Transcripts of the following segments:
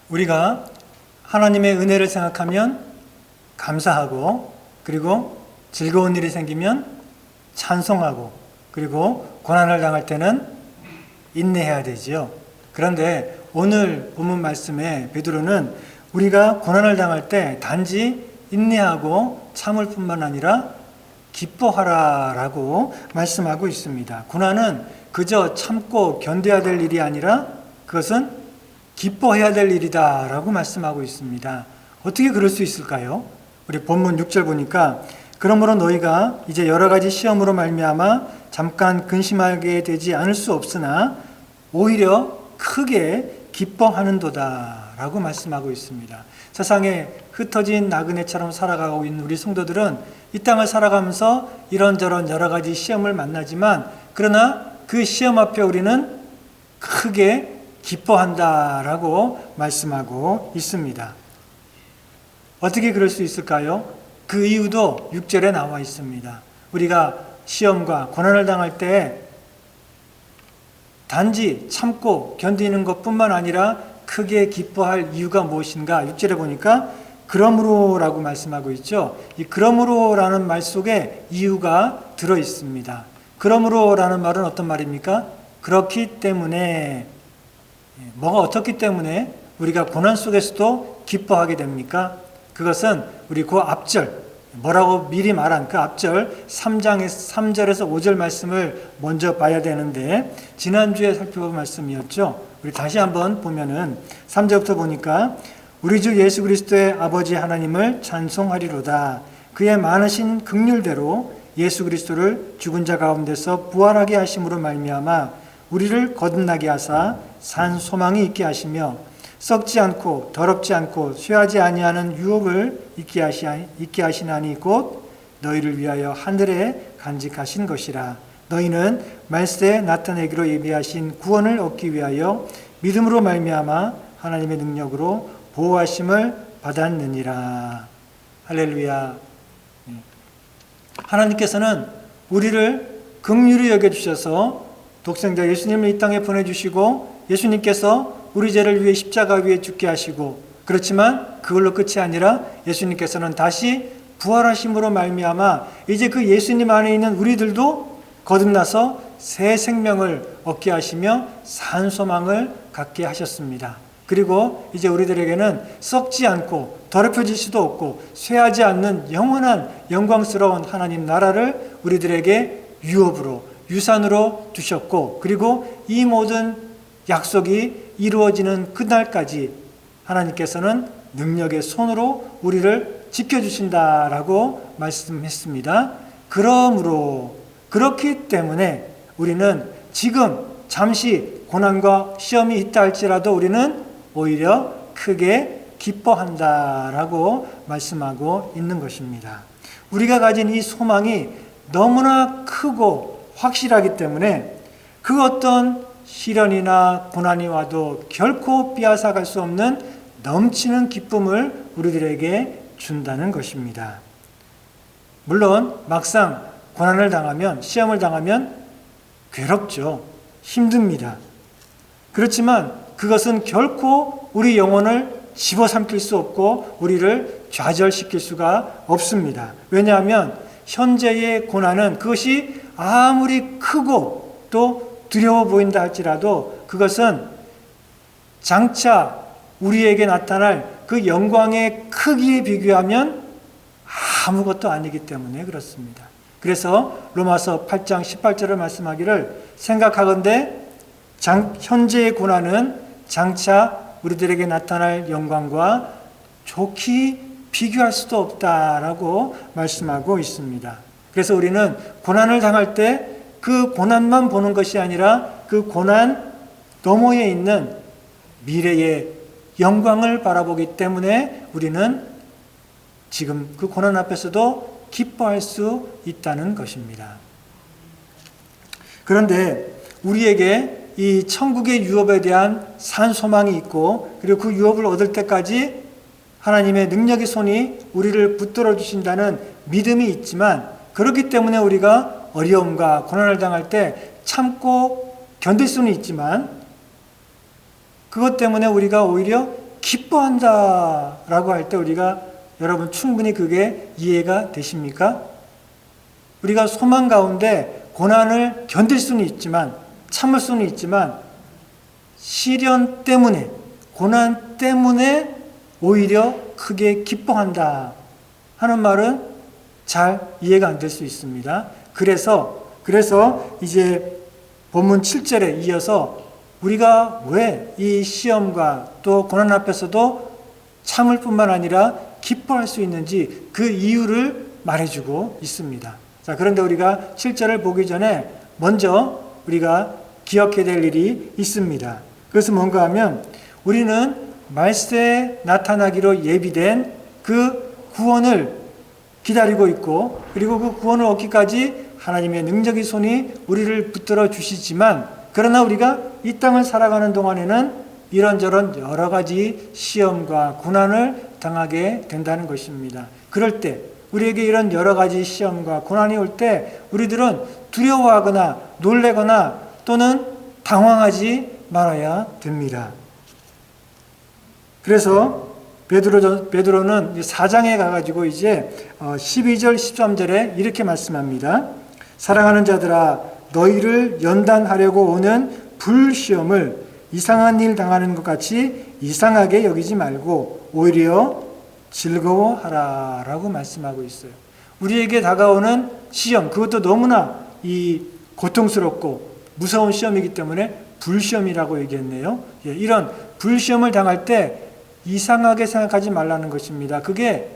우리가 하나님의 은혜를 생각하면 감사하고, 그리고 즐거운 일이 생기면 찬송하고, 그리고 고난을 당할 때는 인내해야 되지요. 그런데 오늘 본문 말씀에 베드로는 우리가 고난을 당할 때 단지 인내하고 참을 뿐만 아니라 기뻐하라라고 말씀하고 있습니다. 고난은 그저 참고 견뎌야 될 일이 아니라 그것은 기뻐해야 될 일이다라고 말씀하고 있습니다. 어떻게 그럴 수 있을까요? 우리 본문 6절 보니까 그러므로 너희가 이제 여러 가지 시험으로 말미암아 잠깐 근심하게 되지 않을 수 없으나 오히려 크게 기뻐하는도다 라고 말씀하고 있습니다. 세상에 흩어진 나그네처럼 살아가고 있는 우리 성도들은 이 땅을 살아가면서 이런저런 여러 가지 시험을 만나지만, 그러나 그 시험 앞에 우리는 크게 기뻐한다라고 말씀하고 있습니다. 어떻게 그럴 수 있을까요? 그 이유도 6절에 나와 있습니다. 우리가 시험과 고난을 당할 때 단지 참고 견디는 것뿐만 아니라 크게 기뻐할 이유가 무엇인가? 6절에 보니까 그러므로라고 말씀하고 있죠. 이 그러므로라는 말 속에 이유가 들어 있습니다. 그러므로라는 말은 어떤 말입니까? 그렇기 때문에, 뭐가 어떻기 때문에 우리가 고난 속에서도 기뻐하게 됩니까? 그것은 우리 그 앞절, 뭐라고 미리 말한 그 앞절 3절에서 5절 말씀을 먼저 봐야 되는데, 지난주에 살펴본 말씀이었죠. 우리 다시 한번 보면은 3절부터 보니까 우리 주 예수 그리스도의 아버지 하나님을 찬송하리로다. 그의 많으신 긍휼대로 예수 그리스도를 죽은 자 가운데서 부활하게 하심으로 말미암아 우리를 거듭나게 하사 산 소망이 있게 하시며 썩지 않고 더럽지 않고 쇠하지 아니하는 유업을 있게 하시나니 곧 너희를 위하여 하늘에 간직하신 것이라. 너희는 말세에 나타내기로 예비하신 구원을 얻기 위하여 믿음으로 말미암아 하나님의 능력으로 보호하심을 받았느니라. 할렐루야. 하나님께서는 우리를 긍휼히 여겨주셔서 독생자 예수님을 이 땅에 보내주시고, 예수님께서 우리 죄를 위해 십자가 위에 죽게 하시고, 그렇지만 그걸로 끝이 아니라 예수님께서는 다시 부활하심으로 말미암아 이제 그 예수님 안에 있는 우리들도 거듭나서 새 생명을 얻게 하시며 산 소망을 갖게 하셨습니다. 그리고 이제 우리들에게는 썩지 않고 더럽혀질 수도 없고 쇠하지 않는 영원한 영광스러운 하나님 나라를 우리들에게 유업으로, 유산으로 두셨고, 그리고 이 모든 약속이 이루어지는 그날까지 하나님께서는 능력의 손으로 우리를 지켜주신다라고 말씀했습니다. 그러므로, 그렇기 때문에 우리는 지금 잠시 고난과 시험이 있다 할지라도 우리는 오히려 크게 기뻐한다라고 말씀하고 있는 것입니다. 우리가 가진 이 소망이 너무나 크고 확실하기 때문에 그 어떤 시련이나 고난이 와도 결코 빼앗아갈 수 없는 넘치는 기쁨을 우리들에게 준다는 것입니다. 물론 막상 고난을 당하면, 시험을 당하면 괴롭죠. 힘듭니다. 그렇지만 그것은 결코 우리 영혼을 집어삼킬 수 없고 우리를 좌절시킬 수가 없습니다. 왜냐하면 현재의 고난은 그것이 아무리 크고 또 두려워 보인다 할지라도 그것은 장차 우리에게 나타날 그 영광의 크기에 비교하면 아무것도 아니기 때문에 그렇습니다. 그래서 로마서 8장 18절을 말씀하기를 생각하건대 현재의 고난은 장차 우리들에게 나타날 영광과 좋게 비교할 수도 없다라고 말씀하고 있습니다. 그래서 우리는 고난을 당할 때 그 고난만 보는 것이 아니라 그 고난 너머에 있는 미래의 영광을 바라보기 때문에 우리는 지금 그 고난 앞에서도 기뻐할 수 있다는 것입니다. 그런데 우리에게 이 천국의 유업에 대한 산 소망이 있고, 그리고 그 유업을 얻을 때까지 하나님의 능력의 손이 우리를 붙들어 주신다는 믿음이 있지만, 그렇기 때문에 우리가 어려움과 고난을 당할 때 참고 견딜 수는 있지만, 그것 때문에 우리가 오히려 기뻐한다라고 할 때 우리가 여러분 충분히 그게 이해가 되십니까? 우리가 소망 가운데 고난을 견딜 수는 있지만 참을 수는 있지만 시련 때문에 고난 때문에 오히려 크게 기뻐한다 하는 말은 잘 이해가 안 될 수 있습니다. 그래서 이제 본문 7절에 이어서 우리가 왜 이 시험과 또 고난 앞에서도 참을 뿐만 아니라 기뻐할 수 있는지 그 이유를 말해주고 있습니다. 자, 그런데 우리가 7절을 보기 전에 먼저 우리가 기억해야 될 일이 있습니다. 그것은 뭔가 하면 우리는 말세에 나타나기로 예비된 그 구원을 기다리고 있고 그리고 그 구원을 얻기까지 하나님의 능력의 손이 우리를 붙들어 주시지만 그러나 우리가 이 땅을 살아가는 동안에는 이런저런 여러 가지 시험과 고난을 당하게 된다는 것입니다. 그럴 때 우리에게 이런 여러 가지 시험과 고난이 올 때 우리들은 두려워하거나 놀래거나 또는 당황하지 말아야 됩니다. 그래서 베드로는 4장에 가가지고 이제 12절 13절에 이렇게 말씀합니다. 사랑하는 자들아 너희를 연단하려고 오는 불시험을 이상한 일 당하는 것 같이 이상하게 여기지 말고 오히려 즐거워하라 라고 말씀하고 있어요. 우리에게 다가오는 시험, 그것도 너무나 이 고통스럽고 무서운 시험이기 때문에 불시험이라고 얘기했네요. 이런 불시험을 당할 때 이상하게 생각하지 말라는 것입니다. 그게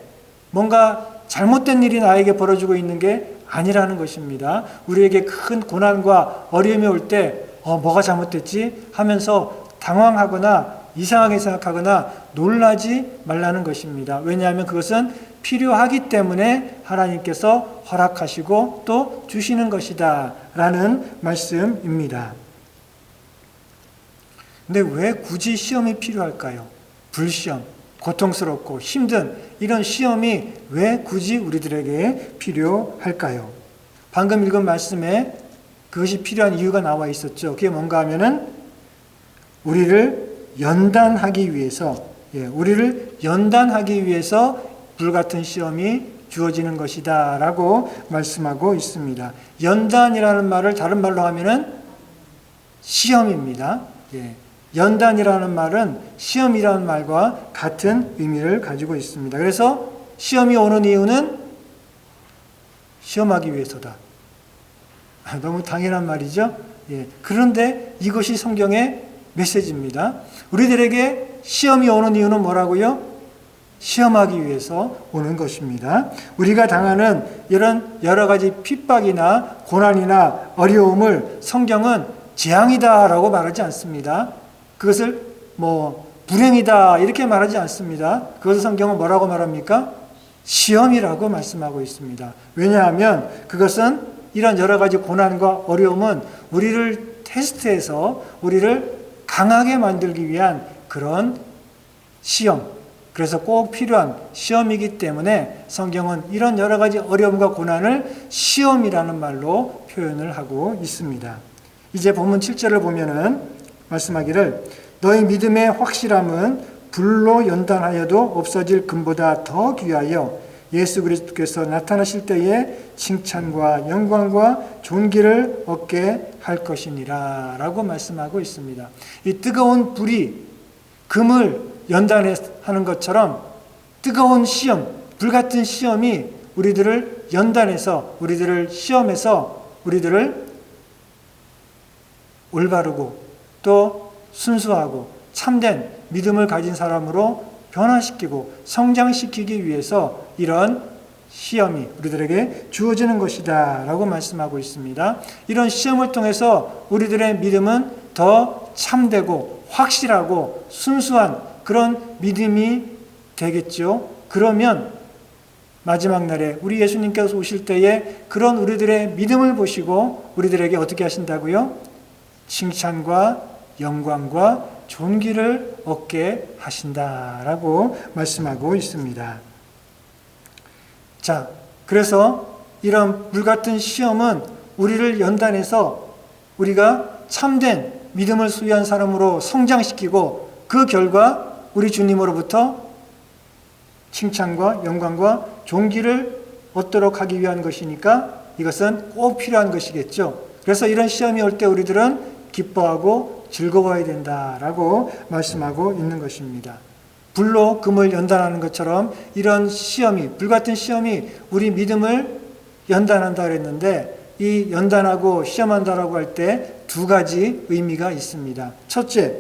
뭔가 잘못된 일이 나에게 벌어지고 있는 게 아니라는 것입니다. 우리에게 큰 고난과 어려움이 올 때 뭐가 잘못됐지 하면서 당황하거나 이상하게 생각하거나 놀라지 말라는 것입니다. 왜냐하면 그것은 필요하기 때문에 하나님께서 허락하시고 또 주시는 것이다 라는 말씀입니다. 근데 왜 굳이 시험이 필요할까요? 불시험, 고통스럽고 힘든 이런 시험이 왜 굳이 우리들에게 필요할까요? 방금 읽은 말씀에 그것이 필요한 이유가 나와 있었죠. 그게 뭔가 하면은 우리를 연단하기 위해서 불같은 시험이 주어지는 것이다 라고 말씀하고 있습니다. 연단이라는 말을 다른 말로 하면은 시험입니다. 연단이라는 말은 시험이라는 말과 같은 의미를 가지고 있습니다. 그래서 시험이 오는 이유는 시험하기 위해서다. 너무 당연한 말이죠. 그런데 이것이 성경의 메시지입니다. 우리들에게 시험이 오는 이유는 뭐라고요? 시험하기 위해서 오는 것입니다. 우리가 당하는 이런 여러 가지 핍박이나 고난이나 어려움을 성경은 재앙이다라고 말하지 않습니다. 그것을 불행이다 이렇게 말하지 않습니다. 그것을 성경은 뭐라고 말합니까? 시험이라고 말씀하고 있습니다. 왜냐하면 그것은 이런 여러 가지 고난과 어려움은 우리를 테스트해서 우리를 강하게 만들기 위한 그런 시험, 그래서 꼭 필요한 시험이기 때문에 성경은 이런 여러 가지 어려움과 고난을 시험이라는 말로 표현을 하고 있습니다. 이제 본문 7절을 보면은 말씀하기를 너희 믿음의 확실함은 불로 연단하여도 없어질 금보다 더 귀하여 예수 그리스도께서 나타나실 때에 칭찬과 영광과 존귀를 얻게 할 것이니라 라고 말씀하고 있습니다. 이 뜨거운 불이 금을 연단하는 것처럼 뜨거운 시험, 불같은 시험이 우리들을 연단해서 우리들을 시험해서 우리들을 올바르고 또 순수하고 참된 믿음을 가진 사람으로 변화시키고 성장시키기 위해서 이런 시험이 우리들에게 주어지는 것이다 라고 말씀하고 있습니다. 이런 시험을 통해서 우리들의 믿음은 더 참되고 확실하고 순수한 그런 믿음이 되겠죠. 그러면 마지막 날에 우리 예수님께서 오실 때에 그런 우리들의 믿음을 보시고 우리들에게 어떻게 하신다고요? 칭찬과 영광과 존귀를 얻게 하신다라고 말씀하고 있습니다. 자, 그래서 이런 불같은 시험은 우리를 연단해서 우리가 참된 믿음을 소유한 사람으로 성장시키고 그 결과 우리 주님으로부터 칭찬과 영광과 존귀를 얻도록 하기 위한 것이니까 이것은 꼭 필요한 것이겠죠. 그래서 이런 시험이 올 때 우리들은 기뻐하고 즐거워야 된다라고 말씀하고 있는 것입니다. 불로 금을 연단하는 것처럼 이런 시험이, 불같은 시험이 우리 믿음을 연단한다 그랬는데, 이 연단하고 시험한다라고 할 때 두 가지 의미가 있습니다. 첫째,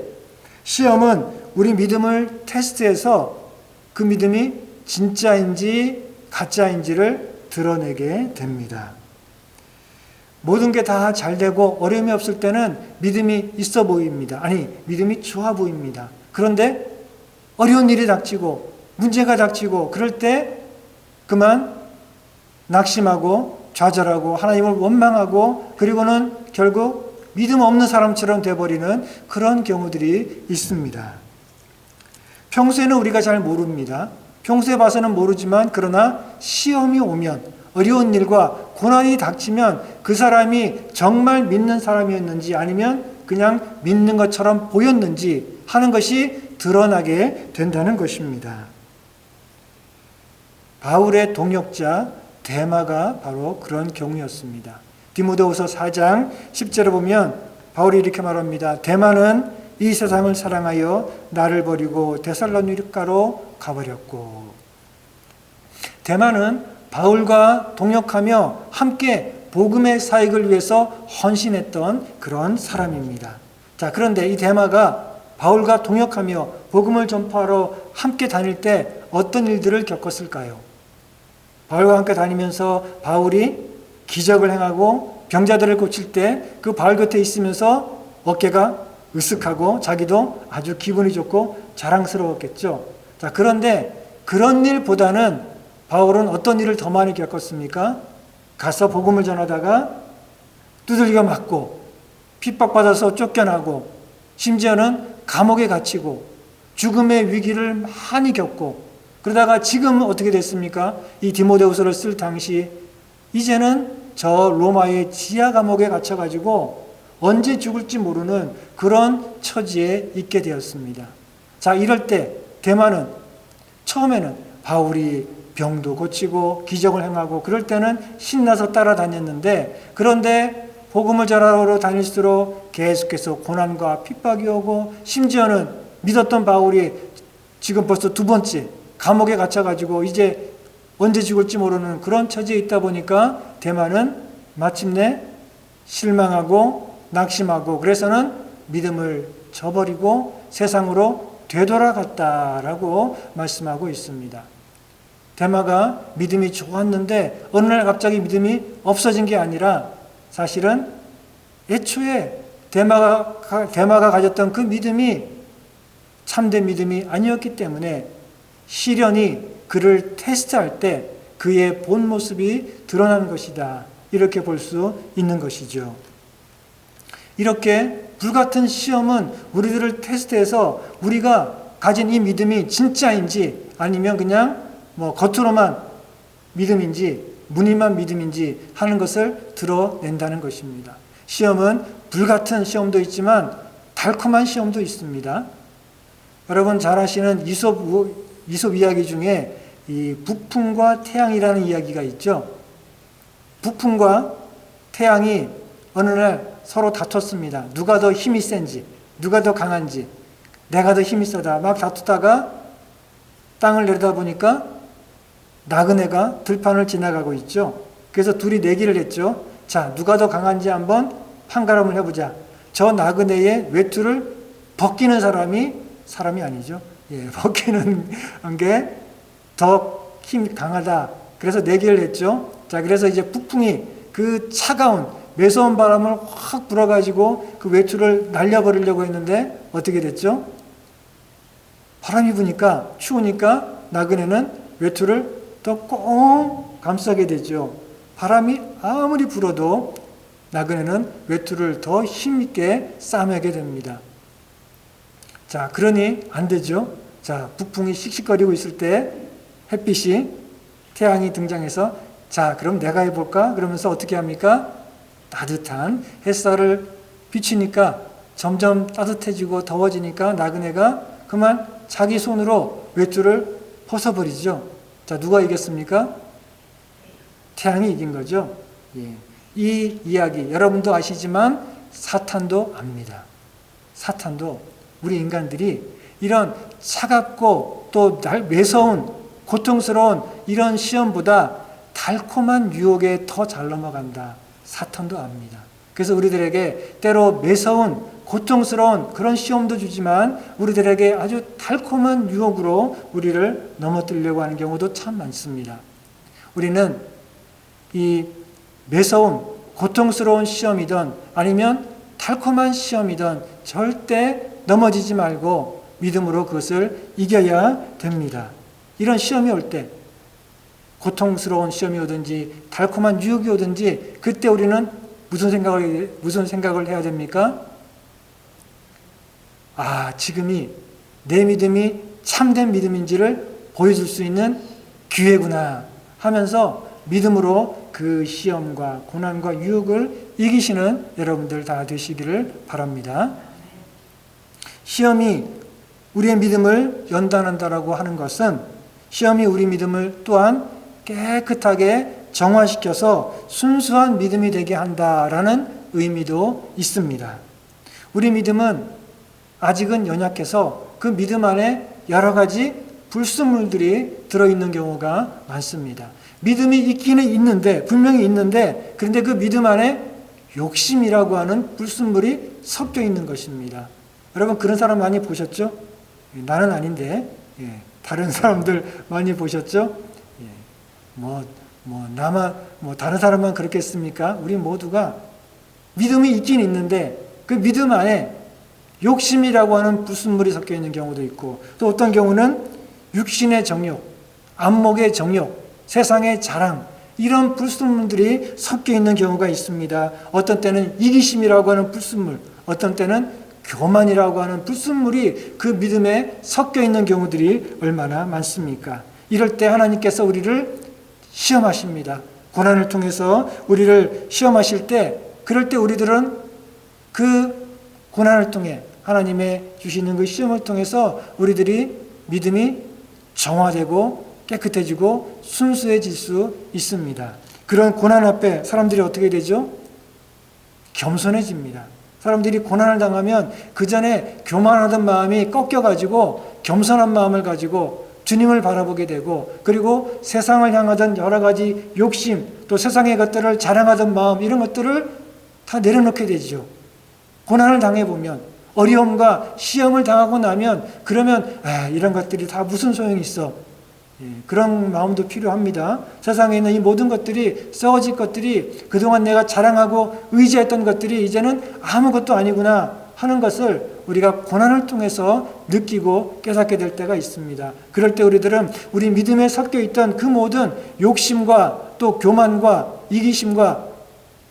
시험은 우리 믿음을 테스트해서 그 믿음이 진짜인지 가짜인지를 드러내게 됩니다. 모든 게 다 잘 되고 어려움이 없을 때는 믿음이 있어 보입니다. 아니, 믿음이 좋아 보입니다. 그런데 어려운 일이 닥치고 문제가 닥치고 그럴 때 그만 낙심하고 좌절하고 하나님을 원망하고 그리고는 결국 믿음 없는 사람처럼 돼버리는 그런 경우들이 있습니다. 평소에는 우리가 잘 모릅니다. 평소에 봐서는 모르지만 그러나 시험이 오면, 어려운 일과 고난이 닥치면 그 사람이 정말 믿는 사람이었는지 아니면 그냥 믿는 것처럼 보였는지 하는 것이 드러나게 된다는 것입니다. 바울의 동역자 데마가 바로 그런 경우였습니다. 디모데후서 4장 10절에 보면 바울이 이렇게 말합니다. 데마는 이 세상을 사랑하여 나를 버리고 데살로니가로 가버렸고. 데마는 바울과 동역하며 함께 복음의 사역을 위해서 헌신했던 그런 사람입니다. 자, 그런데 이 데마가 바울과 동역하며 복음을 전파하러 함께 다닐 때 어떤 일들을 겪었을까요? 바울과 함께 다니면서 바울이 기적을 행하고 병자들을 고칠 때 그 바울 곁에 있으면서 어깨가 으쓱하고 자기도 아주 기분이 좋고 자랑스러웠겠죠. 자, 그런데 그런 일보다는 바울은 어떤 일을 더 많이 겪었습니까? 가서 복음을 전하다가 두들겨 맞고 핍박받아서 쫓겨나고 심지어는 감옥에 갇히고 죽음의 위기를 많이 겪고 그러다가 지금 어떻게 됐습니까? 이 디모데후서를 쓸 당시 이제는 저 로마의 지하 감옥에 갇혀가지고 언제 죽을지 모르는 그런 처지에 있게 되었습니다. 자, 이럴 때 데마는 처음에는 바울이 병도 고치고 기적을 행하고 그럴 때는 신나서 따라다녔는데 그런데 복음을 전하러 다닐수록 계속해서 고난과 핍박이 오고 심지어는 믿었던 바울이 지금 벌써 두 번째 감옥에 갇혀가지고 이제 언제 죽을지 모르는 그런 처지에 있다 보니까 데마는 마침내 실망하고 낙심하고 그래서는 믿음을 저버리고 세상으로 되돌아갔다라고 말씀하고 있습니다. 데마가 믿음이 좋았는데 어느 날 갑자기 믿음이 없어진 게 아니라 사실은 애초에 데마가 가졌던 그 믿음이 참된 믿음이 아니었기 때문에 시련이 그를 테스트할 때 그의 본 모습이 드러나는 것이다. 이렇게 볼 수 있는 것이죠. 이렇게 불같은 시험은 우리들을 테스트해서 우리가 가진 이 믿음이 진짜인지 아니면 그냥 겉으로만 믿음인지 무늬만 믿음인지 하는 것을 드러낸다는 것입니다. 시험은 불같은 시험도 있지만 달콤한 시험도 있습니다. 여러분 잘 아시는 이솝 이야기 중에 이 북풍과 태양이라는 이야기가 있죠. 북풍과 태양이 어느 날 서로 다퉜습니다. 누가 더 힘이 센지, 누가 더 강한지, 내가 더 힘이 세다 막 다투다가 땅을 내려다보니까 나그네가 들판을 지나가고 있죠. 그래서 둘이 내기를 했죠. 자, 누가 더 강한지 한번 판가름을 해보자. 저 나그네의 외투를 벗기는 사람이 아니죠. 벗기는 게 더 힘이 강하다. 그래서 내기를 했죠. 자, 그래서 이제 북풍이 그 차가운 매서운 바람을 확 불어가지고 그 외투를 날려버리려고 했는데 어떻게 됐죠? 바람이 부니까 추우니까 나그네는 외투를 더 꽁 감싸게 되죠. 바람이 아무리 불어도 나그네는 외투를 더 힘있게 싸매게 됩니다. 자, 그러니 안 되죠. 자, 북풍이 씩씩거리고 있을 때 햇빛이 태양이 등장해서 자, 그럼 내가 해볼까? 그러면서 어떻게 합니까? 따뜻한 햇살을 비치니까 점점 따뜻해지고 더워지니까 나그네가 그만 자기 손으로 외투를 벗어버리죠. 자, 누가 이겼습니까? 태양이 이긴 거죠. 예. 이 이야기 여러분도 아시지만 사탄도 압니다. 사탄도 우리 인간들이 이런 차갑고 또 매서운 고통스러운 이런 시험보다 달콤한 유혹에 더 잘 넘어간다. 사탄도 압니다. 그래서 우리들에게 때로 매서운 고통스러운 그런 시험도 주지만 우리들에게 아주 달콤한 유혹으로 우리를 넘어뜨리려고 하는 경우도 참 많습니다. 우리는 이 매서운 고통스러운 시험이든 아니면 달콤한 시험이든 절대 넘어지지 말고 믿음으로 그것을 이겨야 됩니다. 이런 시험이 올 때 고통스러운 시험이 오든지 달콤한 유혹이 오든지 그때 우리는 무슨 생각을 해야 됩니까? 아, 지금이 내 믿음이 참된 믿음인지를 보여줄 수 있는 기회구나 하면서 믿음으로 그 시험과 고난과 유혹을 이기시는 여러분들 다 되시기를 바랍니다. 시험이 우리의 믿음을 연단한다라고 하는 것은 시험이 우리 믿음을 또한 깨끗하게 정화시켜서 순수한 믿음이 되게 한다라는 의미도 있습니다. 우리 믿음은 아직은 연약해서 그 믿음 안에 여러 가지 불순물들이 들어있는 경우가 많습니다. 믿음이 있기는 있는데, 분명히 있는데, 그런데 그 믿음 안에 욕심이라고 하는 불순물이 섞여 있는 것입니다. 여러분 그런 사람 많이 보셨죠? 나는 아닌데, 다른 사람들 많이 보셨죠? 나만, 다른 사람만 그렇겠습니까? 우리 모두가 믿음이 있긴 있는데 그 믿음 안에 욕심이라고 하는 불순물이 섞여 있는 경우도 있고 또 어떤 경우는 육신의 정욕, 안목의 정욕, 세상의 자랑 이런 불순물들이 섞여 있는 경우가 있습니다. 어떤 때는 이기심이라고 하는 불순물, 어떤 때는 교만이라고 하는 불순물이 그 믿음에 섞여 있는 경우들이 얼마나 많습니까? 이럴 때 하나님께서 우리를 시험하십니다. 고난을 통해서 우리를 시험하실 때 그럴 때 우리들은 그 고난을 통해 하나님의 주시는 그 시험을 통해서 우리들이 믿음이 정화되고 깨끗해지고 순수해질 수 있습니다. 그런 고난 앞에 사람들이 어떻게 되죠? 겸손해집니다. 사람들이 고난을 당하면 그 전에 교만하던 마음이 꺾여가지고 겸손한 마음을 가지고 주님을 바라보게 되고 그리고 세상을 향하던 여러 가지 욕심 또 세상의 것들을 자랑하던 마음 이런 것들을 다 내려놓게 되죠. 고난을 당해보면 어려움과 시험을 당하고 나면 그러면 이런 것들이 다 무슨 소용이 있어. 그런 마음도 필요합니다. 세상에 있는 이 모든 것들이 썩어질 것들이 그동안 내가 자랑하고 의지했던 것들이 이제는 아무것도 아니구나 하는 것을 우리가 고난을 통해서 느끼고 깨닫게 될 때가 있습니다. 그럴 때 우리들은 우리 믿음에 섞여 있던 그 모든 욕심과 또 교만과 이기심과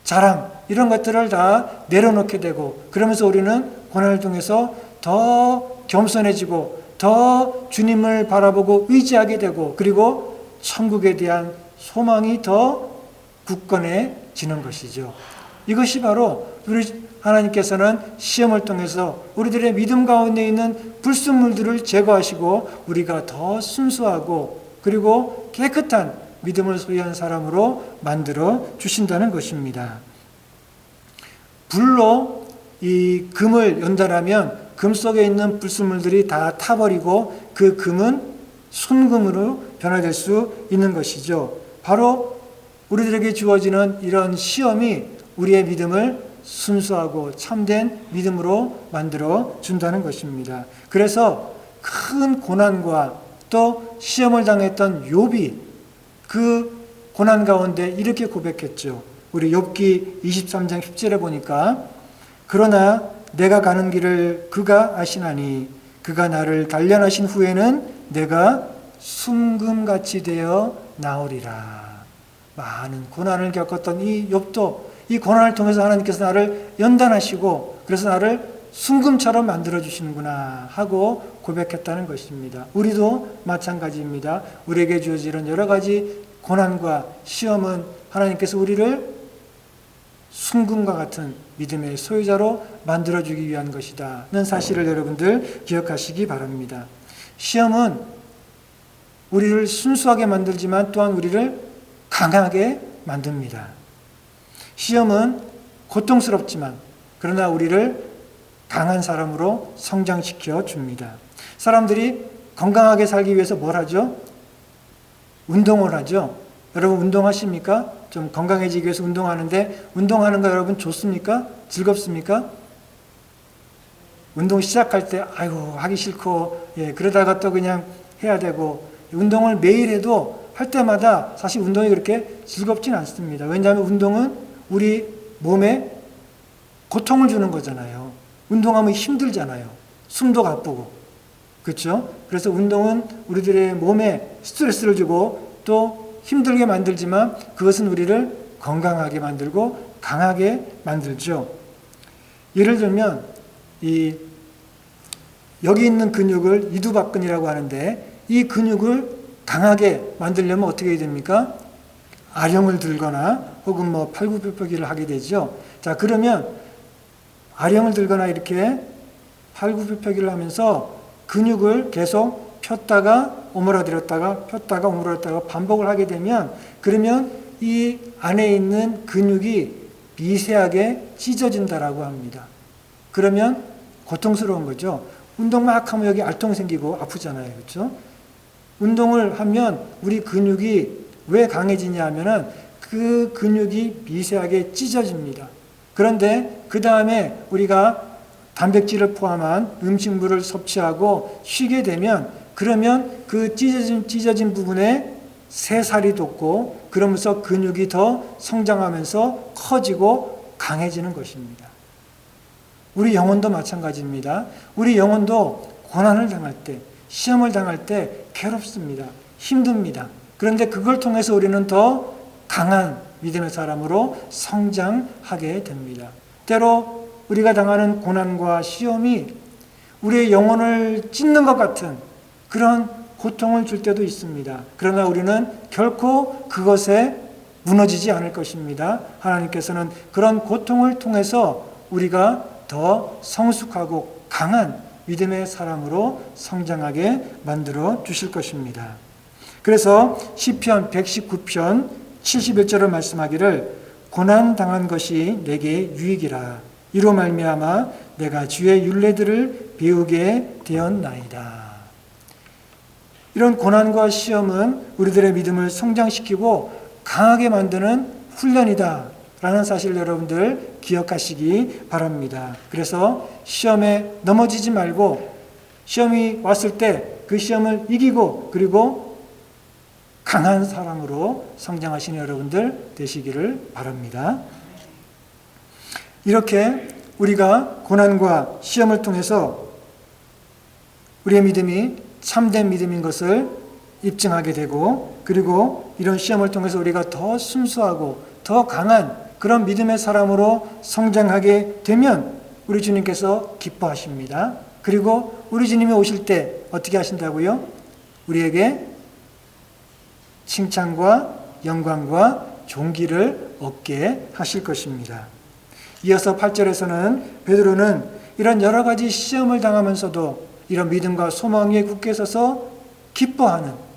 자랑 이런 것들을 다 내려놓게 되고 그러면서 우리는 고난을 통해서 더 겸손해지고 더 주님을 바라보고 의지하게 되고 그리고 천국에 대한 소망이 더 굳건해지는 것이죠. 이것이 바로 우리 하나님께서는 시험을 통해서 우리들의 믿음 가운데 있는 불순물들을 제거하시고 우리가 더 순수하고 그리고 깨끗한 믿음을 소유한 사람으로 만들어 주신다는 것입니다. 불로 이 금을 연단하면 금 속에 있는 불순물들이 다 타버리고 그 금은 순금으로 변화될 수 있는 것이죠. 바로 우리들에게 주어지는 이런 시험이 우리의 믿음을 순수하고 참된 믿음으로 만들어 준다는 것입니다. 그래서 큰 고난과 또 시험을 당했던 욥이 그 고난 가운데 이렇게 고백했죠. 우리 욥기 23장 10절에 보니까 그러나 내가 가는 길을 그가 아시나니 그가 나를 단련하신 후에는 내가 순금같이 되어 나오리라. 많은 고난을 겪었던 이 욥도 이 고난을 통해서 하나님께서 나를 연단하시고 그래서 나를 순금처럼 만들어 주시는구나 하고 고백했다는 것입니다. 우리도 마찬가지입니다. 우리에게 주어지는 여러 가지 고난과 시험은 하나님께서 우리를 순금과 같은 믿음의 소유자로 만들어주기 위한 것이다는 사실을 여러분들 기억하시기 바랍니다. 시험은 우리를 순수하게 만들지만 또한 우리를 강하게 만듭니다. 시험은 고통스럽지만 그러나 우리를 강한 사람으로 성장시켜 줍니다. 사람들이 건강하게 살기 위해서 뭘 하죠? 운동을 하죠. 여러분 운동하십니까? 좀 건강해지기 위해서 운동하는데 운동하는 거 여러분 좋습니까? 즐겁습니까? 운동 시작할 때 아이고 하기 싫고 그러다가 또 그냥 해야 되고 운동을 매일 해도 할 때마다 사실 운동이 그렇게 즐겁진 않습니다. 왜냐하면 운동은 우리 몸에 고통을 주는 거잖아요. 운동하면 힘들잖아요. 숨도 가쁘고. 그렇죠? 그래서 운동은 우리들의 몸에 스트레스를 주고 또 힘들게 만들지만 그것은 우리를 건강하게 만들고 강하게 만들죠. 예를 들면 여기 있는 근육을 이두박근이라고 하는데 이 근육을 강하게 만들려면 어떻게 해야 됩니까? 아령을 들거나 혹은 팔굽혀펴기를 하게 되죠. 자, 그러면 아령을 들거나 이렇게 팔굽혀펴기를 하면서 근육을 계속 폈다가 오므라들었다가 폈다가 오므라들었다가 반복을 하게 되면 그러면 이 안에 있는 근육이 미세하게 찢어진다라고 합니다. 그러면 고통스러운 거죠. 운동 막 하면 여기 알통 생기고 아프잖아요. 그렇죠? 운동을 하면 우리 근육이 왜 강해지냐 하면은 그 근육이 미세하게 찢어집니다. 그런데 그 다음에 우리가 단백질을 포함한 음식물을 섭취하고 쉬게 되면 그러면 그 찢어진 부분에 새살이 돋고 그러면서 근육이 더 성장하면서 커지고 강해지는 것입니다. 우리 영혼도 마찬가지입니다. 우리 영혼도 고난을 당할 때, 시험을 당할 때 괴롭습니다. 힘듭니다. 그런데 그걸 통해서 우리는 더 강한 믿음의 사람으로 성장하게 됩니다. 때로 우리가 당하는 고난과 시험이 우리의 영혼을 찢는 것 같은 그런 고통을 줄 때도 있습니다. 그러나 우리는 결코 그것에 무너지지 않을 것입니다. 하나님께서는 그런 고통을 통해서 우리가 더 성숙하고 강한 믿음의 사람으로 성장하게 만들어 주실 것입니다. 그래서 시편 119편 71절을 말씀하기를 고난 당한 것이 내게 유익이라 이로 말미암아 내가 주의 율례들을 배우게 되었나이다. 이런 고난과 시험은 우리들의 믿음을 성장시키고 강하게 만드는 훈련이다 라는 사실 여러분들 기억하시기 바랍니다. 그래서 시험에 넘어지지 말고 시험이 왔을 때 그 시험을 이기고 그리고 강한 사람으로 성장하시는 여러분들 되시기를 바랍니다. 이렇게 우리가 고난과 시험을 통해서 우리의 믿음이 참된 믿음인 것을 입증하게 되고 그리고 이런 시험을 통해서 우리가 더 순수하고 더 강한 그런 믿음의 사람으로 성장하게 되면 우리 주님께서 기뻐하십니다. 그리고 우리 주님이 오실 때 어떻게 하신다고요? 우리에게 칭찬과 영광과 존귀를 얻게 하실 것입니다. 이어서 8절에서는 베드로는 이런 여러 가지 시험을 당하면서도 이런 믿음과 소망 위에 굳게 서서 기뻐하는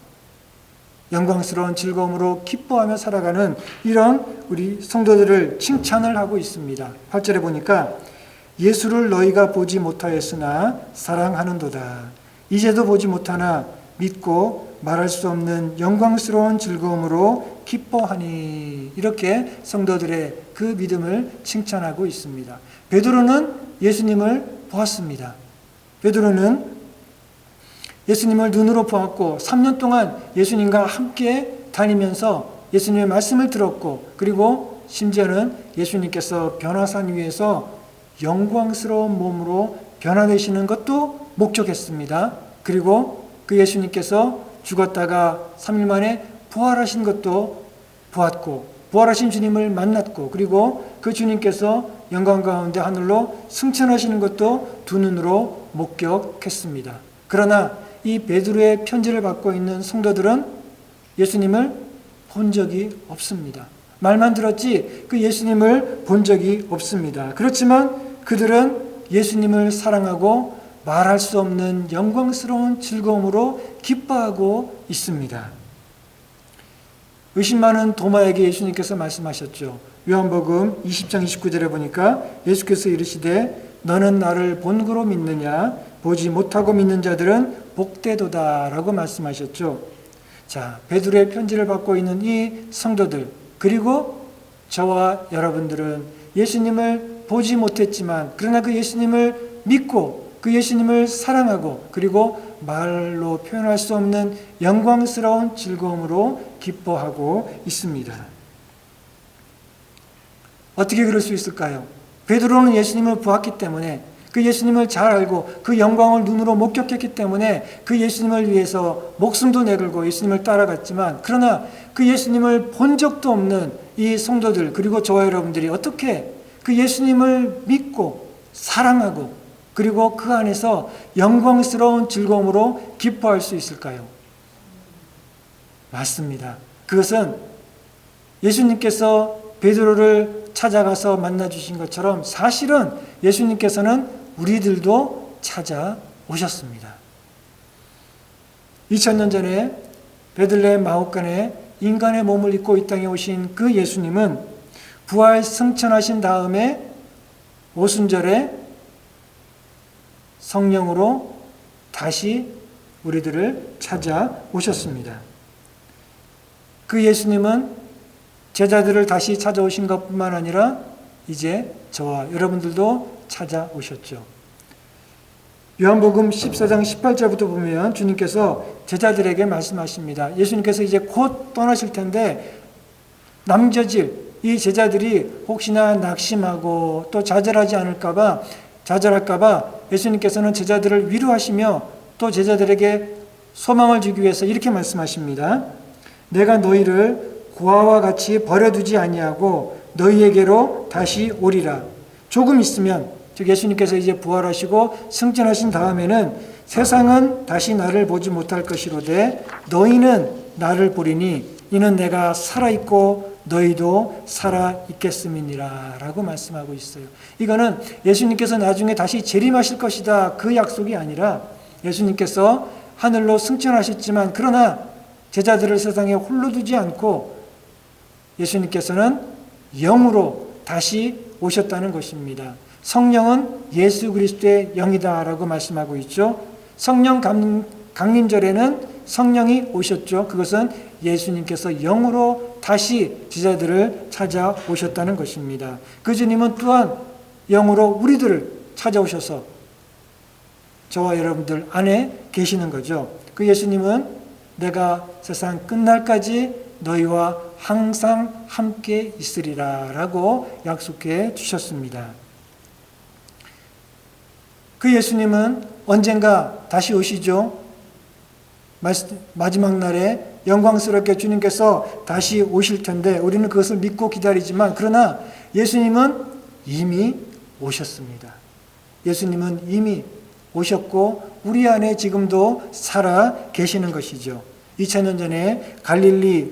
영광스러운 즐거움으로 기뻐하며 살아가는 이런 우리 성도들을 칭찬을 하고 있습니다. 8절에 보니까 예수를 너희가 보지 못하였으나 사랑하는도다. 이제도 보지 못하나 믿고 말할 수 없는 영광스러운 즐거움으로 기뻐하니 이렇게 성도들의 그 믿음을 칭찬하고 있습니다. 베드로는 예수님을 보았습니다. 베드로는 예수님을 눈으로 보았고 3년 동안 예수님과 함께 다니면서 예수님의 말씀을 들었고 그리고 심지어는 예수님께서 변화산 위에서 영광스러운 몸으로 변화되시는 것도 목격했습니다. 그리고 그 예수님께서 죽었다가 3일 만에 부활하신 것도 보았고 부활하신 주님을 만났고 그리고 그 주님께서 영광 가운데 하늘로 승천하시는 것도 두 눈으로 목격했습니다. 그러나 이 베드로의 편지를 받고 있는 성도들은 예수님을 본 적이 없습니다. 말만 들었지 그 예수님을 본 적이 없습니다. 그렇지만 그들은 예수님을 사랑하고 말할 수 없는 영광스러운 즐거움으로 기뻐하고 있습니다. 의심 많은 도마에게 예수님께서 말씀하셨죠. 요한복음 20장 29절에 보니까 예수께서 이르시되 너는 나를 본고로 믿느냐 보지 못하고 믿는 자들은 복되도다 라고 말씀하셨죠. 자, 베드로의 편지를 받고 있는 이 성도들, 그리고 저와 여러분들은 예수님을 보지 못했지만 그러나 그 예수님을 믿고 그 예수님을 사랑하고 그리고 말로 표현할 수 없는 영광스러운 즐거움으로 기뻐하고 있습니다. 어떻게 그럴 수 있을까요? 베드로는 예수님을 보았기 때문에, 그 예수님을 잘 알고 그 영광을 눈으로 목격했기 때문에 그 예수님을 위해서 목숨도 내걸고 예수님을 따라갔지만, 그러나 그 예수님을 본 적도 없는 이 성도들, 그리고 저와 여러분들이 어떻게 그 예수님을 믿고 사랑하고 그리고 그 안에서 영광스러운 즐거움으로 기뻐할 수 있을까요? 맞습니다. 그것은 예수님께서 베드로를 찾아가서 만나주신 것처럼 사실은 예수님께서는 우리들도 찾아오셨습니다. 2000년 전에 베들레헴 마옥간에 인간의 몸을 입고 이 땅에 오신 그 예수님은 부활 승천하신 다음에 오순절에 성령으로 다시 우리들을 찾아오셨습니다. 그 예수님은 제자들을 다시 찾아오신 것뿐만 아니라 이제 저와 여러분들도 찾아오셨죠. 요한복음 14장 18절부터 보면 주님께서 제자들에게 말씀하십니다. 예수님께서 이제 곧 떠나실 텐데 남겨질 이 제자들이 혹시나 낙심하고 또 좌절할까 봐 예수님께서는 제자들을 위로하시며 또 제자들에게 소망을 주기 위해서 이렇게 말씀하십니다. 내가 너희를 고아와 같이 버려두지 아니하고 너희에게로 다시 오리라. 조금 있으면, 즉 예수님께서 이제 부활하시고 승천하신 다음에는 세상은 다시 나를 보지 못할 것이로되 너희는 나를 보리니 이는 내가 살아있고 너희도 살아있겠음이니라 라고 말씀하고 있어요. 이거는 예수님께서 나중에 다시 재림하실 것이다 그 약속이 아니라, 예수님께서 하늘로 승천하셨지만 그러나 제자들을 세상에 홀로 두지 않고 예수님께서는 영으로 다시 오셨다는 것입니다. 성령은 예수 그리스도의 영이다라고 말씀하고 있죠. 성령 강림절에는 성령이 오셨죠. 그것은 예수님께서 영으로 다시 제자들을 찾아오셨다는 것입니다. 그 주님은 또한 영으로 우리들을 찾아오셔서 저와 여러분들 안에 계시는 거죠. 그 예수님은 내가 세상 끝날까지 너희와 항상 함께 있으리라 라고 약속해 주셨습니다. 그 예수님은 언젠가 다시 오시죠. 마지막 날에 영광스럽게 주님께서 다시 오실 텐데 우리는 그것을 믿고 기다리지만, 그러나 예수님은 이미 오셨습니다. 예수님은 이미 오셨고 우리 안에 지금도 살아 계시는 것이죠. 2000년 전에 갈릴리를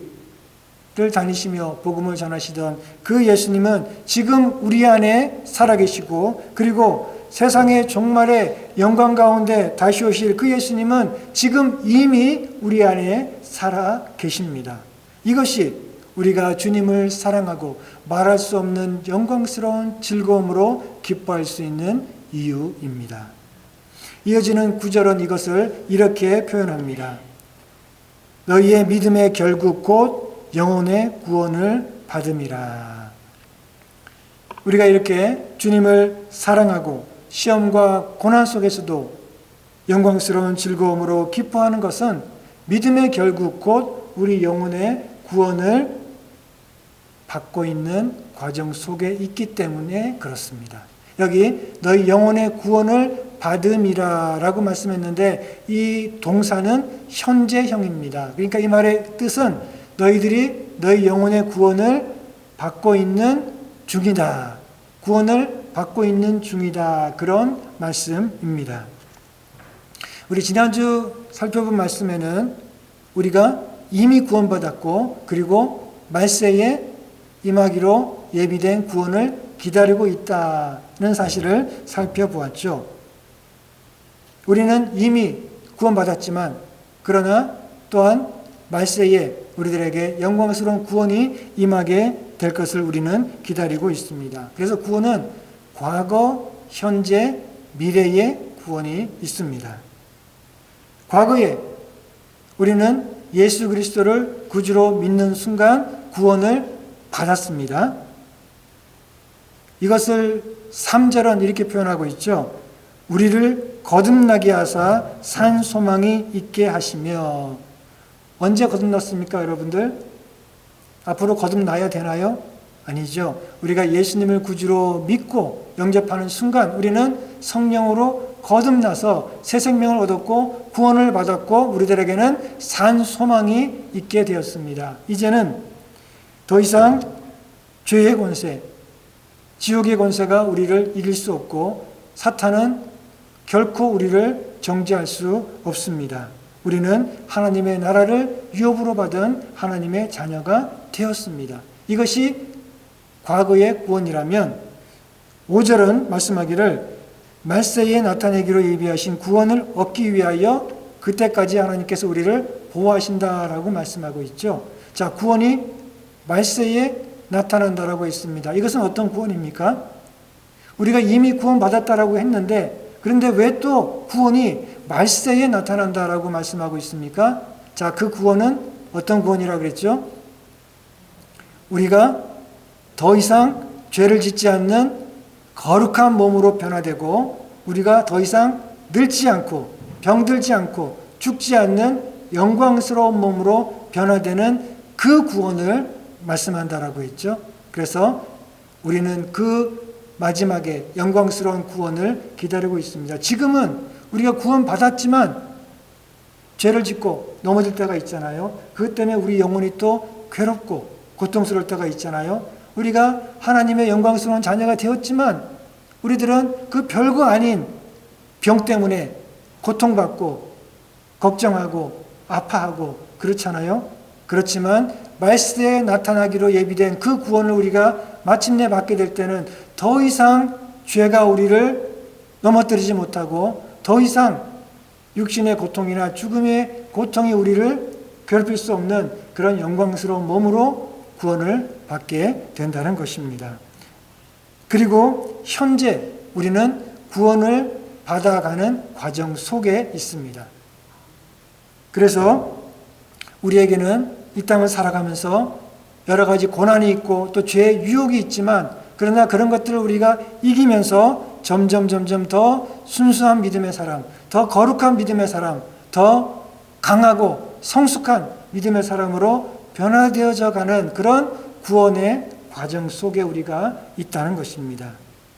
다니시며 복음을 전하시던 그 예수님은 지금 우리 안에 살아 계시고, 그리고 세상의 종말의 영광 가운데 다시 오실 그 예수님은 지금 이미 우리 안에 살아 계십니다. 이것이 우리가 주님을 사랑하고 말할 수 없는 영광스러운 즐거움으로 기뻐할 수 있는 이유입니다. 이어지는 구절은 이것을 이렇게 표현합니다. 너희의 믿음의 결국 곧 영혼의 구원을 받음이라. 우리가 이렇게 주님을 사랑하고 시험과 고난 속에서도 영광스러운 즐거움으로 기뻐하는 것은 믿음의 결국 곧 우리 영혼의 구원을 받고 있는 과정 속에 있기 때문에 그렇습니다. 여기 너희 영혼의 구원을 받음이라 라고 말씀했는데 이 동사는 현재형입니다. 그러니까 이 말의 뜻은 너희들이 너희 영혼의 구원을 받고 있는 중이다. 구원을 받고 있는 중이다. 그런 말씀입니다. 우리 지난주 살펴본 말씀에는 우리가 이미 구원받았고 그리고 말세에 임하기로 예비된 구원을 기다리고 있다는 사실을 살펴보았죠. 우리는 이미 구원받았지만 그러나 또한 말세에 우리들에게 영광스러운 구원이 임하게 될 것을 우리는 기다리고 있습니다. 그래서 구원은 과거, 현재, 미래의 구원이 있습니다. 과거에 우리는 예수 그리스도를 구주로 믿는 순간 구원을 받았습니다. 이것을 3절은 이렇게 표현하고 있죠. 우리를 거듭나게 하사 산 소망이 있게 하시며. 언제 거듭났습니까, 여러분들? 앞으로 거듭나야 되나요? 아니죠. 우리가 예수님을 구주로 믿고 영접하는 순간 우리는 성령으로 거듭나서 새 생명을 얻었고 구원을 받았고 우리들에게는 산 소망이 있게 되었습니다. 이제는 더 이상 죄의 권세, 지옥의 권세가 우리를 이길 수 없고 사탄은 결코 우리를 정죄할 수 없습니다. 우리는 하나님의 나라를 유업으로 받은 하나님의 자녀가 되었습니다. 이것이 과거의 구원이라면 5절은 말씀하기를 말세에 나타내기로 예비하신 구원을 얻기 위하여 그때까지 하나님께서 우리를 보호하신다라고 말씀하고 있죠. 자, 구원이 말세에 나타난다라고 했습니다. 이것은 어떤 구원입니까? 우리가 이미 구원받았다라고 했는데 그런데 왜 또 구원이 말세에 나타난다라고 말씀하고 있습니까? 자, 그 구원은 어떤 구원이라고 그랬죠? 우리가 더 이상 죄를 짓지 않는 거룩한 몸으로 변화되고 우리가 더 이상 늙지 않고 병들지 않고 죽지 않는 영광스러운 몸으로 변화되는 그 구원을 말씀한다라고 했죠. 그래서 우리는 그 마지막에 영광스러운 구원을 기다리고 있습니다. 지금은 우리가 구원받았지만 죄를 짓고 넘어질 때가 있잖아요. 그것 때문에 우리 영혼이 또 괴롭고 고통스러울 때가 있잖아요. 우리가 하나님의 영광스러운 자녀가 되었지만 우리들은 그 별거 아닌 병 때문에 고통받고 걱정하고 아파하고 그렇잖아요. 그렇지만 말세에 나타나기로 예비된 그 구원을 우리가 마침내 받게 될 때는 더 이상 죄가 우리를 넘어뜨리지 못하고 더 이상 육신의 고통이나 죽음의 고통이 우리를 괴롭힐 수 없는 그런 영광스러운 몸으로 구원을 받게 된다는 것입니다. 그리고 현재 우리는 구원을 받아가는 과정 속에 있습니다. 그래서 우리에게는 이 땅을 살아가면서 여러 가지 고난이 있고 또 죄의 유혹이 있지만 그러나 그런 것들을 우리가 이기면서 점점 더 순수한 믿음의 사람, 더 거룩한 믿음의 사람, 더 강하고 성숙한 믿음의 사람으로 변화되어져 가는 그런 구원의 과정 속에 우리가 있다는 것입니다.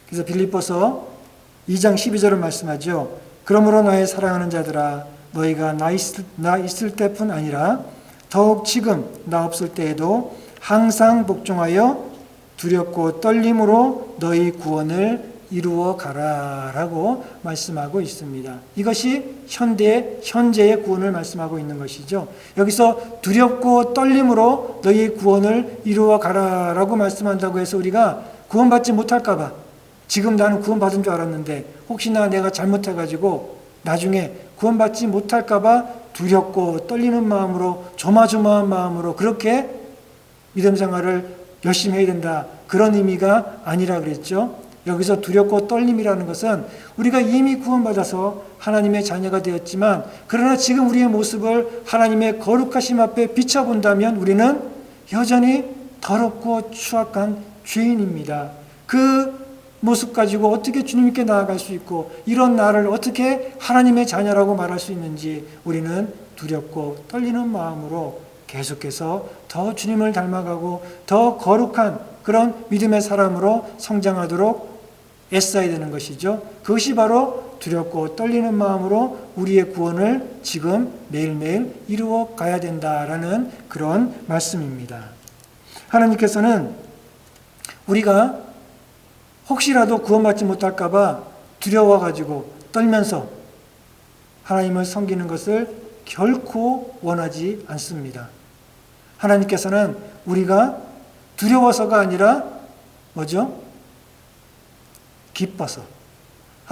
그래서 빌립보서 2장 12절을 말씀하죠. 그러므로 나의 사랑하는 자들아 너희가 나 있을 때뿐 아니라 더욱 지금 나 없을 때에도 항상 복종하여 두렵고 떨림으로 너희 구원을 이루어 가라라고 말씀하고 있습니다. 이것이 현재의 구원을 말씀하고 있는 것이죠. 여기서 두렵고 떨림으로 너희 구원을 이루어 가라라고 말씀한다고 해서 우리가 구원받지 못할까 봐 지금 나는 구원받은 줄 알았는데 혹시나 내가 잘못해가지고 나중에 구원받지 못할까 봐 두렵고 떨리는 마음으로 조마조마한 마음으로 그렇게 믿음 생활을 열심히 해야 된다. 그런 의미가 아니라 그랬죠. 여기서 두렵고 떨림이라는 것은 우리가 이미 구원받아서 하나님의 자녀가 되었지만 그러나 지금 우리의 모습을 하나님의 거룩하심 앞에 비춰본다면 우리는 여전히 더럽고 추악한 죄인입니다. 그 모습 가지고 어떻게 주님께 나아갈 수 있고 이런 나를 어떻게 하나님의 자녀라고 말할 수 있는지 우리는 두렵고 떨리는 마음으로 계속해서 더 주님을 닮아가고 더 거룩한 그런 믿음의 사람으로 성장하도록 애써야 되는 것이죠. 그것이 바로 두렵고 떨리는 마음으로 우리의 구원을 지금 매일매일 이루어 가야 된다라는 그런 말씀입니다. 하나님께서는 우리가 혹시라도 구원받지 못할까 봐 두려워가지고 떨면서 하나님을 섬기는 것을 결코 원하지 않습니다. 하나님께서는 우리가 두려워서가 아니라 뭐죠? 기뻐서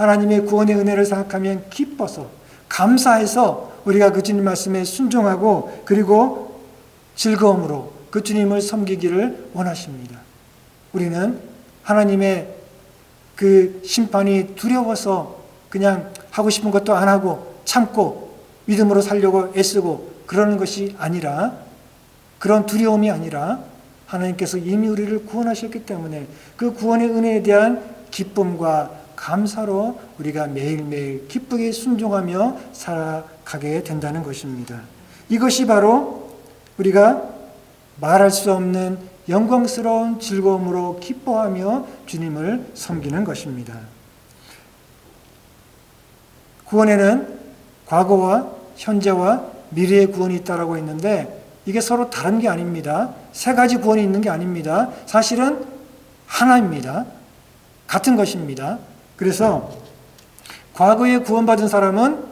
하나님의 구원의 은혜를 생각하면 기뻐서 감사해서 우리가 그 주님 말씀에 순종하고 그리고 즐거움으로 그 주님을 섬기기를 원하십니다. 우리는 하나님의 그 심판이 두려워서 그냥 하고 싶은 것도 안 하고 참고 믿음으로 살려고 애쓰고 그러는 것이 아니라, 그런 두려움이 아니라 하나님께서 이미 우리를 구원하셨기 때문에 그 구원의 은혜에 대한 기쁨과 감사로 우리가 매일매일 기쁘게 순종하며 살아가게 된다는 것입니다. 이것이 바로 우리가 말할 수 없는 영광스러운 즐거움으로 기뻐하며 주님을 섬기는 것입니다. 구원에는 과거와 현재와 미래의 구원이 있다고 했는데 이게 서로 다른 게 아닙니다. 세 가지 구원이 있는 게 아닙니다. 사실은 하나입니다. 같은 것입니다. 그래서 과거에 구원받은 사람은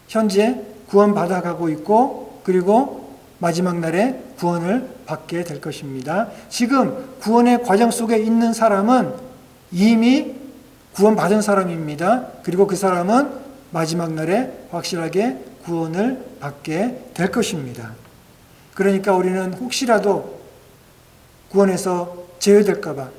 현재 구원받아가고 있고 그리고 마지막 날에 구원을 받게 될 것입니다. 지금 구원의 과정 속에 있는 사람은 이미 구원받은 사람입니다. 그리고 그 사람은 마지막 날에 확실하게 구원을 받게 될 것입니다. 그러니까 우리는 혹시라도 구원에서 제외될까봐,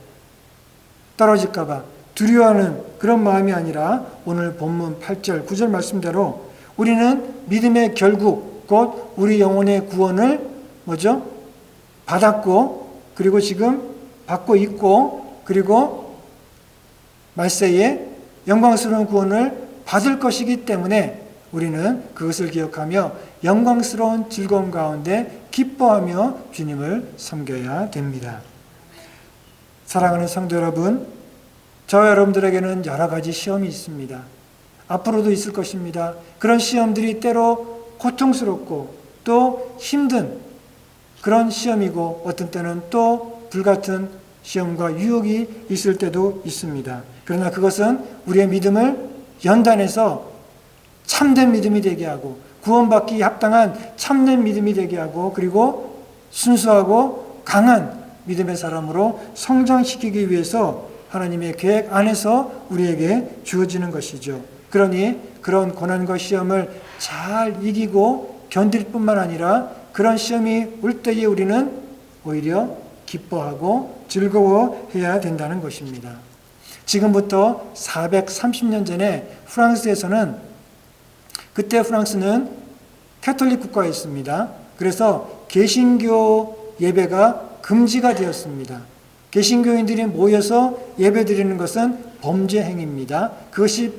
떨어질까봐 두려워하는 그런 마음이 아니라 오늘 본문 8절, 9절 말씀대로 우리는 믿음의 결국 곧 우리 영혼의 구원을 받았고 그리고 지금 받고 있고 그리고 말세에 영광스러운 구원을 받을 것이기 때문에 우리는 그것을 기억하며 영광스러운 즐거움 가운데 기뻐하며 주님을 섬겨야 됩니다. 사랑하는 성도 여러분, 저와 여러분들에게는 여러 가지 시험이 있습니다. 앞으로도 있을 것입니다. 그런 시험들이 때로 고통스럽고 또 힘든 그런 시험이고 어떤 때는 또 불같은 시험과 유혹이 있을 때도 있습니다. 그러나 그것은 우리의 믿음을 연단해서 참된 믿음이 되게 하고 구원받기 합당한 참된 믿음이 되게 하고 그리고 순수하고 강한 믿음의 사람으로 성장시키기 위해서 하나님의 계획 안에서 우리에게 주어지는 것이죠. 그러니 그런 고난과 시험을 잘 이기고 견딜 뿐만 아니라 그런 시험이 올 때에 우리는 오히려 기뻐하고 즐거워해야 된다는 것입니다. 지금부터 430년 전에 프랑스에서는, 그때 프랑스는 캐톨릭 국가였습니다. 그래서 개신교 예배가 금지가 되었습니다. 개신교인들이 모여서 예배드리는 것은 범죄 행위입니다. 그것이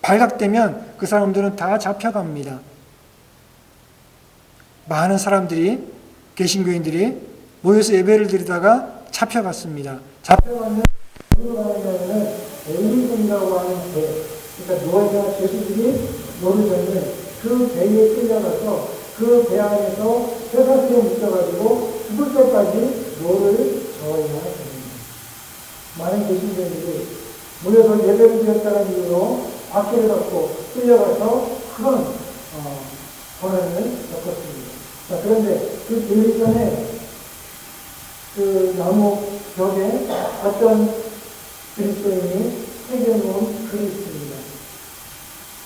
발각되면 그 사람들은 다 잡혀갑니다. 많은 사람들이, 개신교인들이 모여서 예배를 드리다가 잡혀갔습니다. 잡혀가면 에이리즘이라고 하는 배, 그러니까 노예가 죄수들이 노르전을 그 배에 끌려가서 그 배 안에서 쇠사슬에 묶여가지고 죽을 때까지 노를 저어야 됩니다. 많은 개신교인들이 모여서 예배를 드렸다는 이유로 박해를 받고 끌려가서 그런 고난을 겪었습니다. 자, 그런데 그 에이리전에 그 나무 벽에 어떤 그리스도인이 새겨놓은 글이 있습니다.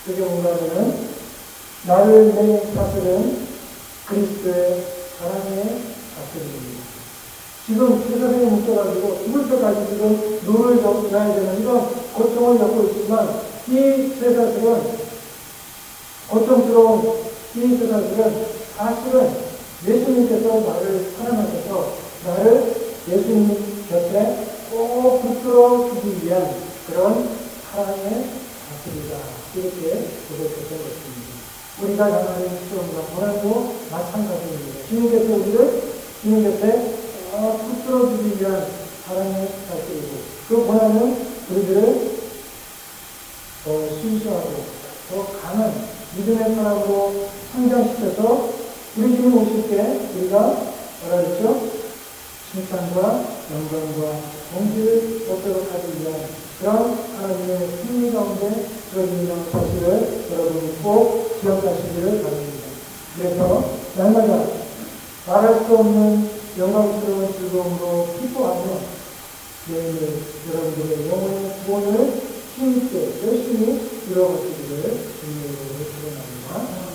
그게 뭔가 하면은 나를 내 사슬은 그리스도의 사랑의 사슬입니다. 지금 세상에 묶여가지고 죽을 때까지 지금 노를 져야 되는 이런 고통을 겪고 있지만 이 쇠사슬은, 고통스러운 이 쇠사슬은 사실은 예수님께서 나를 사랑하셔서 나를 예수님 곁에 꼭 붙들어 주기 위한 그런 사랑의 사슬이다. 이렇게 고백했던 것입니다. 우리가 당하는 시험과 고난도 마찬가지입니다. 주님 곁에 우리를, 주님 곁에 붙들어 주기 위한 사랑의 사슬이고 그 고난은 우리들을 더 순수하고 더 강한 믿음의 사람으로 성장시켜서 우리 주님 오실 때 우리가 뭐라 그랬죠? 칭찬과 영광과 공지를 얻도록 하기 위한 그런 하나님의 승리 가운데 들어있는 사실을 여러분이 꼭 기억하시기를 바랍니다. 그래서 날마다 말할 수 없는 영광스러운 즐거움으로 기뻐하며 매일매일 여러분들의 영혼의 구원을 힘있게 열심히 이루어가시기를 주님으로 축원합니다.